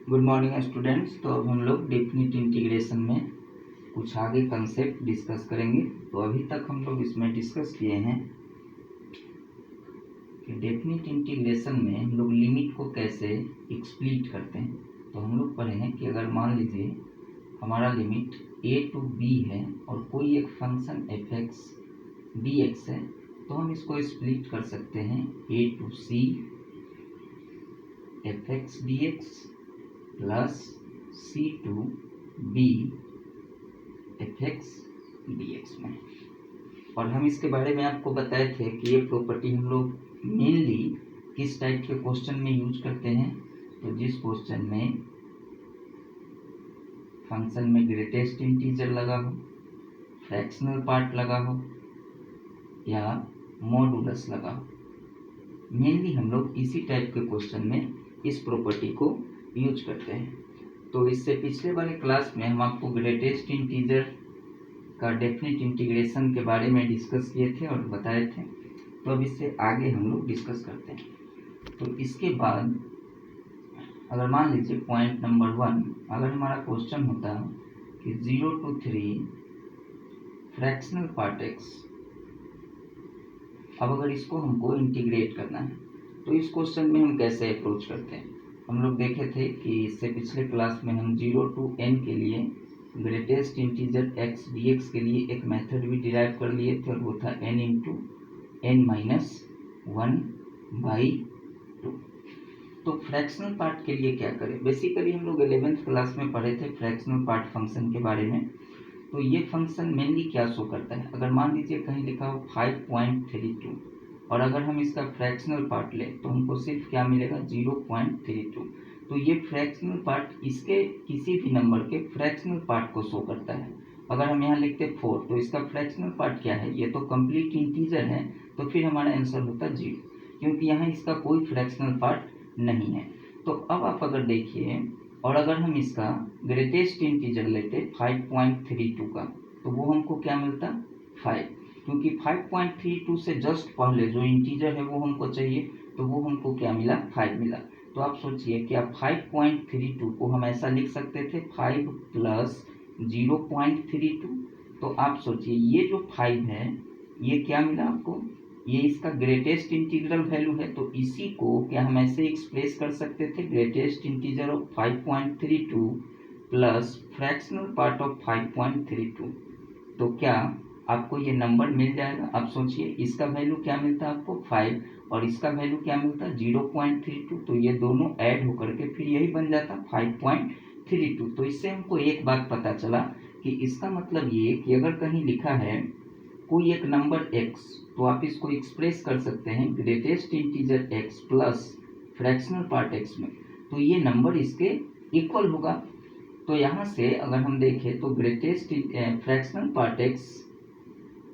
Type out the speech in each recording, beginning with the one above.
Good morning students. तो अब हम लोग डेफिनिट इंटीग्रेशन में कुछ आगे कंसेप्ट डिस्कस करेंगे। तो अभी तक हम लोग इसमें डिस्कस किए हैं कि डेफिनिट इंटीग्रेशन में हम लोग लिमिट को कैसे एक्सप्लिट करते हैं। तो हम लोग पढ़े हैं कि अगर मान लीजिए हमारा लिमिट a टू b है और कोई एक फंक्शन f(x) dx है, तो हम इसको स्प्लिट कर सकते हैं a two c f(x) dx plus c two b f(x) dx में। और हम इसके बारे में आपको बताए थे कि ये प्रॉपर्टी हम लोग मेनली किस टाइप के क्वेश्चन में यूज करते हैं। तो जिस क्वेश्चन में फंक्शन में ग्रेटेस्ट इंटीजर लगा हो, फ्रैक्शनल पार्ट लगा हो या मॉडुलस लगा हो, मेनली हम लोग इसी टाइप के क्वेश्चन में इस प्रॉपर्टी को यूज करते हैं। तो इससे पिछले वाले क्लास में हम आपको ग्रेटेस्ट इंटीजर का डेफिनिट इंटीग्रेशन के बारे में डिस्कस किए थे और बताए थे। तो अब इससे आगे हम लोग डिस्कस करते हैं। तो इसके बाद अगर मान लीजिए पॉइंट नंबर 1, अगर हमारा क्वेश्चन होता कि 0 to 3 फ्रैक्शनल पार्ट x, अब अगर इसको हमको इंटीग्रेट करना है तो इस क्वेश्चन में हम कैसे अप्रोच करते हैं। हम लोग देखे थे कि इससे पिछले क्लास में हम 0 to n के लिए ग्रेटेस्ट इंटीजर x dx के लिए एक मेथड भी डिराइव कर लिए थे और वो था n इंटू n माइनस 1/2। तो फ्रैक्शनल पार्ट के लिए क्या करें। बेसिकली हम लोग 11th क्लास में पढ़े थे फ्रैक्शनल पार्ट फंक्शन के बारे में। तो ये फंक्शन मेनली क्या शो करता है, अगर मान लीजिए कहीं लिखा हो 5.32 और अगर हम इसका फ्रैक्शनल पार्ट लें तो हमको सिर्फ क्या मिलेगा 0.32। तो ये फ्रैक्शनल पार्ट इसके किसी भी नंबर के फ्रैक्शनल पार्ट को शो करता है। अगर हम यहाँ लिखते 4 तो इसका फ्रैक्शनल पार्ट क्या है, ये तो कंप्लीट इंटीजर है, तो फिर हमारा आंसर होता 0, क्योंकि यहाँ इसका कोई फ्रैक्शनल पार्ट नहीं है। तो अब आप अगर देखिए और अगर हम इसका ग्रेटेस्ट इंटीजर लेते 5.32 का, तो वो हमको क्या मिलता 5, क्योंकि 5.32 से जस्ट पहले जो इंटीजर है वो हमको चाहिए, तो वो हमको क्या मिला 5 मिला। तो आप सोचिए कि आप 5.32 को हम ऐसा लिख सकते थे 5 प्लस 0.32। तो आप सोचिए ये जो 5 है ये क्या मिला आपको, ये इसका ग्रेटेस्ट इंटीग्रल वैल्यू है। तो इसी को क्या हम ऐसे एक्सप्रेस कर सकते थे, greatest integer of 5.32 plus fractional part of 5.32। तो क्या आपको ये नंबर मिल जाएगा। आप सोचिए इसका वैल्यू क्या मिलता है आपको 5 और इसका वैल्यू क्या मिलता है 0.32। तो ये दोनों ऐड होकर के फिर यही बन जाता 5.32। तो इससे हमको एक बात पता चला कि इसका मतलब ये कि अगर कहीं लिखा है कोई एक नंबर x, तो आप इसको एक्सप्रेस कर सकते हैं greatest integer x plus fractional part x में, तो ये नंबर इसके इक्वल होगा। तो यहाँ से अगर हम देखें तो greatest fractional part x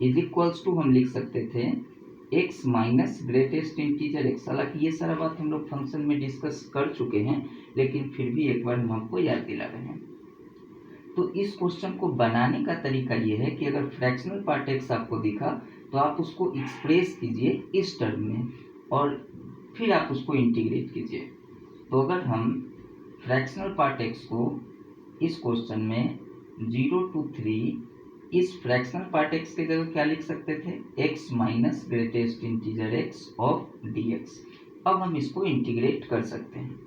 is equals to हम लिख सकते थे x minus greatest integer x। हालांकि ये सारा बात हम लोग फंक्शन में डिस्कस कर चुके हैं, लेकिन फिर भी एक बार हम आपको याद दिला रहे हैं। तो इस क्वेश्चन को बनाने का तरीका ये है कि अगर फ्रैक्शनल पार्ट x आपको दिखा तो आप उसको एक्सप्रेस कीजिए इस टर्म में और फिर आप उसको इंटीग्रेट कीजिए। तो अगर हम फ्रैक्शनल पार्ट x को इस क्वेश्चन में 0 to 3 इस फ्रैक्शनल पार्ट x के जगह क्या लिख सकते थे x minus greatest integer x of dx। अब हम इसको इंटीग्रेट कर सकते हैं।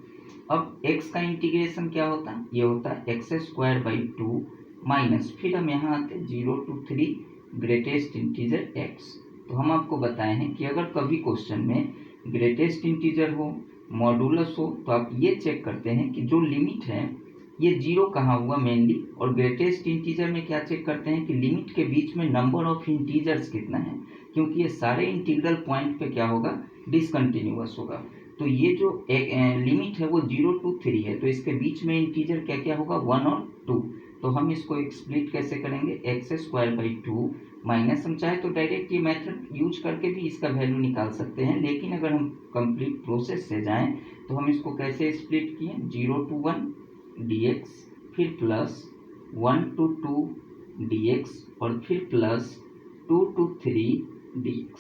अब x का इंटीग्रेशन क्या होता है, ये होता है x²/2 माइनस, फिर हम यहाँ आते 0 to 3 ग्रेटेस्ट इंटीजर x। तो हम आपको बताए हैं कि अगर कभी क्वेश्चन में ग्रेटेस्ट इंटीजर हो, मॉडुलस हो, तो आप ये चेक करते हैं कि जो लिमिट है ये 0 कहाँ हुआ मेनली, और ग्रेटेस्ट इंटीजर में क्या चेक करते हैं कि लिमिट के बीच में नंबर ऑफ इंटीजर्स कितना है, क्योंकि ये सारे इंटीग्रल पॉइंट पे क्या होगा डिसकंटिन्यूअस होगा। तो ये जो लिमिट है वो 0 to 3 है, तो इसके बीच में इंटीजर क्या क्या होगा 1 और 2। तो हम इसको एक्सप्लिट कैसे करेंगे x²/2 माइनस, हम चाहे तो डायरेक्ट ये मेथड यूज करके भी इसका वैल्यू निकाल सकते हैं, लेकिन अगर हम कंप्लीट प्रोसेस से जाएं तो हम इसको कैसे स्प्लिट किए 0 to 1 dx, फिर प्लस 1 to 2 dx और फिर प्लस 2 to 3 dx।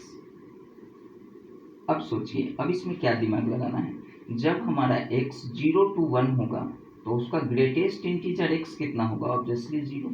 अब सोचिए, अब इसमें क्या दिमाग लगाना है, जब हमारा x 0 to 1 होगा तो उसका ग्रेटेस्ट इंटीजर x कितना होगा, ऑब्वियसली 0।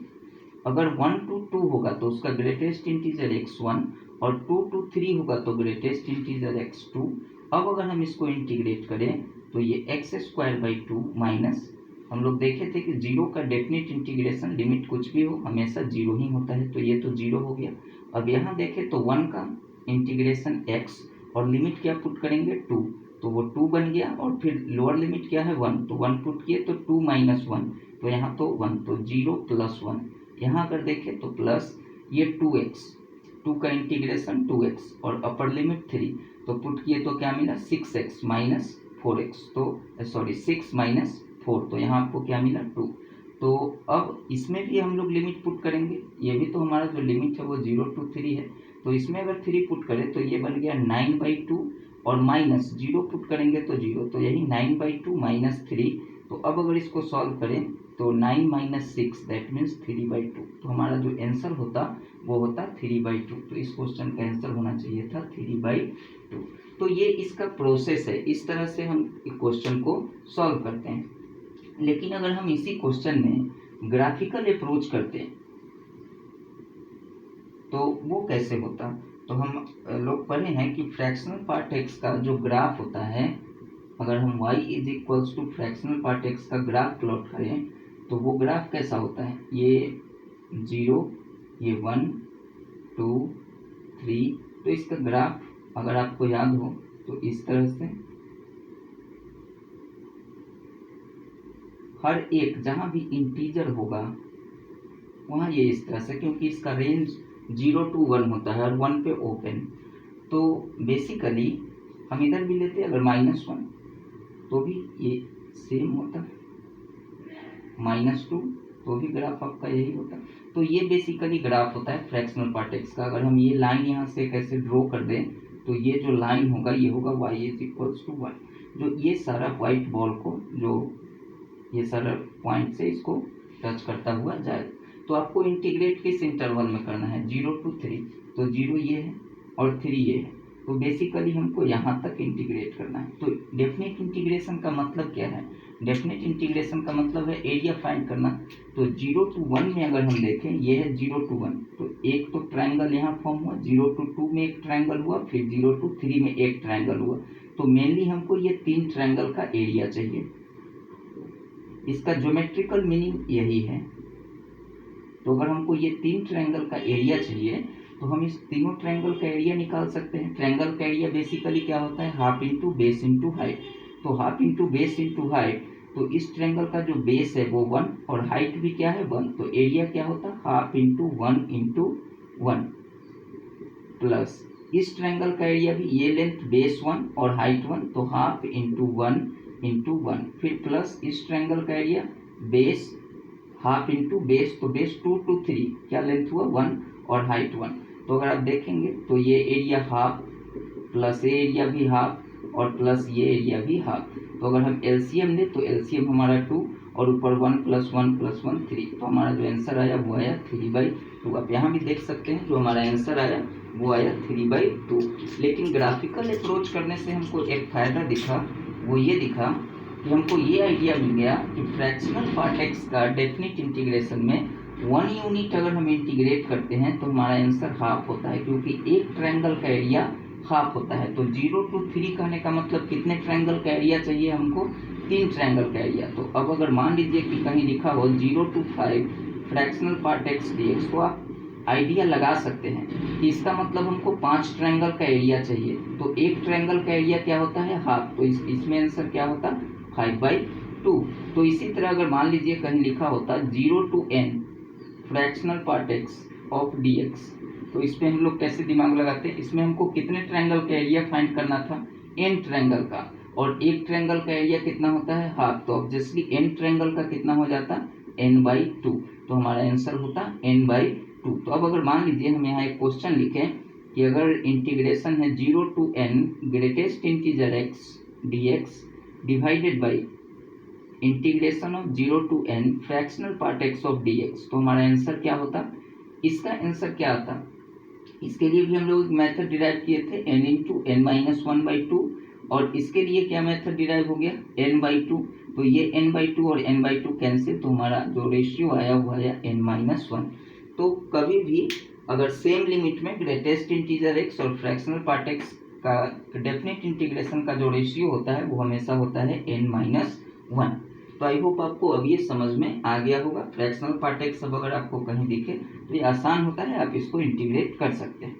अगर 1 to 2 होगा तो उसका ग्रेटेस्ट इंटीजर x1 और 2 to 3 होगा तो ग्रेटेस्ट इंटीजर x2। अब अगर हम इसको इंटीग्रेट करें तो ये x²/2 माइनस, हम लोग देखे थे कि 0 का डेफिनेट इंटीग्रेशन लिमिट कुछ भी हो हमेशा 0 ही होता है, तो ये तो 0 हो गया। अब यहाँ देखें तो 1 का इंटीग्रेशन x और लिमिट क्या पुट करेंगे 2, तो वो 2 बन गया, और फिर लोअर लिमिट क्या है 1, तो 1 पुट किए तो 2 - 1, तो यहाँ तो 1, तो 0 + 1। यहाँ अगर देखें तो प्लस ये 2x, 2 का इंटीग्रेशन 2x और अपर लिमिट 3, तो पुट किए तो क्या मिला 6x - 4x, तो सॉरी 6 - 4, तो यहाँ आपको क्या मिला 2। तो अब इसमें भी हम लोग लिमिट पुट करेंगे, ये भी तो हमारा जो लिमिट है वो 0 to 3 है, तो इसमें अगर 3 पुट करें तो ये बन गया 9/2 और माइनस 0 पुट करेंगे तो 0, तो यही 9/2 - 3। तो अब अगर इसको सॉल्व करें तो 9 - 6 दैट मीन्स 3/2, तो हमारा जो आंसर होता वो होता 3/2। तो इस क्वेश्चन का आंसर होना चाहिए था 3/2। तो ये इसका प्रोसेस है, इस तरह से हम क्वेश्चन को सॉल्व करते हैं। लेकिन अगर हम इसी क्वेश्चन में ग्राफिकल अप्रोच करते हैं तो वो कैसे होता, तो हम लोग पढ़े हैं कि फ्रैक्शनल पार्ट x का जो ग्राफ होता है, अगर हम y = फ्रैक्शनल पार्ट x का ग्राफ प्लॉट करें तो वो ग्राफ कैसा होता है, ये 0, ये 1 2 3, तो इसका ग्राफ अगर आपको याद हो तो इस तरह से हर एक जहाँ भी इंटीजर होगा वहाँ ये इस तरह से, क्योंकि इसका रेंज 0 to 1 होता है और 1 पे ओपन, तो बेसिकली हम इधर भी लेते हैं अगर -1 तो भी ये सेम होता, -2 तो भी ग्राफ आपका यही होता। तो ये बेसिकली ग्राफ होता है फ्रैक्शनल पार्ट x का। अगर हम ये लाइन यहाँ से कैसे ड्रॉ कर दें तो ये जो लाइन होगा ये होगा y = 1, जो ये सारा व्हाइट बॉल को जो ये सारा पॉइंट से इसको टच करता हुआ जाए। तो आपको इंटीग्रेट किस इंटरवल में करना है, 0 to 3, तो 0 ये है और 3 ये है, तो बेसिकली हमको यहाँ तक इंटीग्रेट करना है। तो डेफिनेट इंटीग्रेशन का मतलब क्या है, डेफिनेट इंटीग्रेशन का मतलब है एरिया फाइंड करना। तो 0 to 1 में अगर हम देखें ये है 0 to 1, तो एक तो ट्रायंगल यहाँ फॉर्म हुआ, 0 to 2 में एक ट्रायंगल हुआ, फिर 0 to 3 में एक ट्रायंगल हुआ, तो मेनली हमको ये 3 ट्रायंगल का एरिया चाहिए। इसका ज्योमेट्रिकल मीनिंग यही है। तो अगर हमको ये 3 ट्रायंगल का एरिया चाहिए तो हम इस तीनों ट्रायंगल का एरिया निकाल सकते हैं। ट्रायंगल का एरिया बेसिकली क्या होता है, half into base into height. तो half into base into height, तो इस ट्रायंगल का जो बेस है वो 1 और हाइट भी क्या है 1, तो एरिया क्या होता है हाफ इंटू 1 इंटू 1 प्लस इस ट्रायंगल का एरिया भी ये लेंथ बेस 1 और हाइट 1, तो हाफ इंटू 1 इंटू 1, फिर प्लस इस ट्रायंगल का area base half into base, तो बेस 2 to 3 क्या लेंथ हुआ 1 और हाइट 1। तो अगर आप देखेंगे तो ये एरिया हाफ प्लस ये एरिया भी हाफ और प्लस ये एरिया भी हाफ। तो अगर हम एलसीएम लें तो एलसीएम हमारा 2 और ऊपर 1 + 1 + 1 3, तो हमारा जो आंसर आया वो आया 3/2। आप यहाँ भी देख सकते हैं जो हमारा आंसर आया वो आया 3/2। लेकिन ग्राफिकल अप्रोच करने से हमको एक फ़ायदा दिखा, वो ये दिखा कि हमको ये आइडिया मिल गया कि फ्रैक्शनल पार्ट x का डेफिनेट इंटीग्रेशन में 1 यूनिट अगर हम इंटीग्रेट करते हैं तो हमारा आंसर हाफ होता है, क्योंकि एक ट्रायंगल का एरिया हाफ होता है। तो 0 to 3 कहने का मतलब कितने ट्रायंगल का एरिया चाहिए हमको, 3 ट्रायंगल का एरिया। तो अब अगर मान लीजिए कि कहीं लिखा हो 0 to 5 fractional part x dx, तो आप आइडिया लगा सकते हैं कि इसका मतलब हमको 5 ट्रायंगल का एरिया चाहिए। तो एक ट्रायंगल का एरिया क्या होता है हाफ, तो इसमें आंसर क्या होता 5/2। तो इसी तरह अगर मान लीजिए कहीं लिखा होता 0 to n fractional part x of dx, तो इसमें हम लोग कैसे दिमाग लगाते हैं, इसमें हमको कितने ट्रायंगल का एरिया फाइंड करना था, n ट्रायंगल का, और एक ट्रायंगल का एरिया कितना होता है हाफ, तो ऑब्वियसली n ट्रायंगल का कितना हो जाता n/2, तो हमारा आंसर होता n/2। तो अब अगर मान लीजिए हम यहाँ एक क्वेश्चन लिखें कि अगर इंटीग्रेशन है 0 to n greatest integer x dx divided by integration of 0 to n fractional part x of dx, तो हमारा आंसर क्या होता, इसका आंसर क्या आता, इसके लिए भी हम लोग मेथड डिराइव किए थे n × n - 1/2, और इसके लिए क्या मेथड डिराइव हो गया n/2। तो ये n/2 और n/2 कैंसिल, तो हमारा जो रेशियो आया हुआ है n-1। तो कभी भी अगर सेम लिमिट में ग्रेटेस्ट इंटीजर x और फ्रैक्शनल पार्ट x का डेफिनेट इंटीग्रेशन का जो रेशियो होता है वो हमेशा होता है n-1। तो आई होप आपको अब ये समझ में आ गया होगा। फ्रैक्शनल पार्ट x अब अगर आपको कहीं दिखे तो ये आसान होता है, आप इसको इंटीग्रेट कर सकते हैं।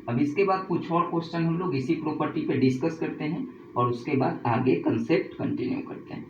अब इसके बाद कुछ और क्वेश्चन हम लोग इसी प्रॉपर्टी पे डिस्कस करते हैं और उसके बाद आगे कंसेप्ट कंटिन्यू करते हैं।